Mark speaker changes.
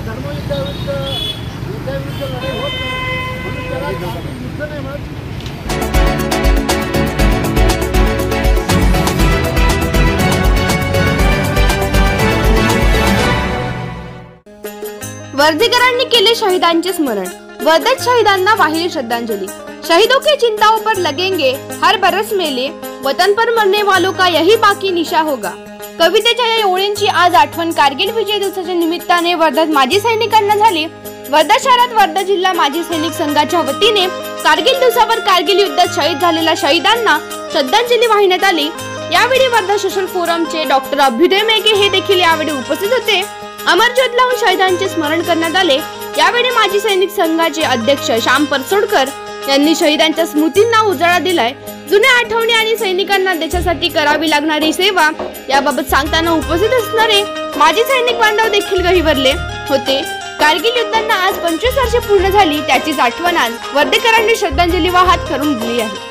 Speaker 1: धर्मयुद्धाविरुद्ध लढाई होत नाही म्हणून त्याला युद्ध नाही म्हणत.
Speaker 2: वर्धेकरांनी केले शहीदांचे स्मरण. वर्धेत शहीदांना वाहिली श्रद्धांजलि. शहीदों की चिंताओं पर लगेंगे हर बरस मेले, वतन पर मरने वालों का यही बाकी निशा होगा. कवितेच्या या ओळींची आज आठवण कारगिल विजय दिवसाच्या निमित्ताने वर्धेत माजी सैनिकांना झाली. वर्धा शहरात वर्धा जिल्हा माजी सैनिक संघाच्या वतीने कारगिल दिवसावर कारगिल युद्धात शहीद झालेल्या शहीदांना श्रद्धांजली वाहण्यात आली. यावेळी वर्धा सोशल फोरमचे डॉक्टर अभ्युदय मेघे हे देखील यावेळी उपस्थित होते. अमर ज्योत लावून शहीदांचे स्मरण करण्यात आले. यावेळी माजी सैनिक संघाचे अध्यक्ष श्याम परसोडकर यांनी शहीदांच्या स्मृतींना उजाळा दिलाय. जुन्या आठवणी आणि सैनिकांना देशासाठी करावी लागणारी सेवा याबाबत सांगताना उपस्थित असणारे माजी सैनिक बांधव देखील गहिवरले होते. कारगिल युद्धांना आज 25 वर्षे पूर्ण झाली, त्याचीच आठवण आज वर्धेकरांनी श्रद्धांजली वाहत करून दिली आहे.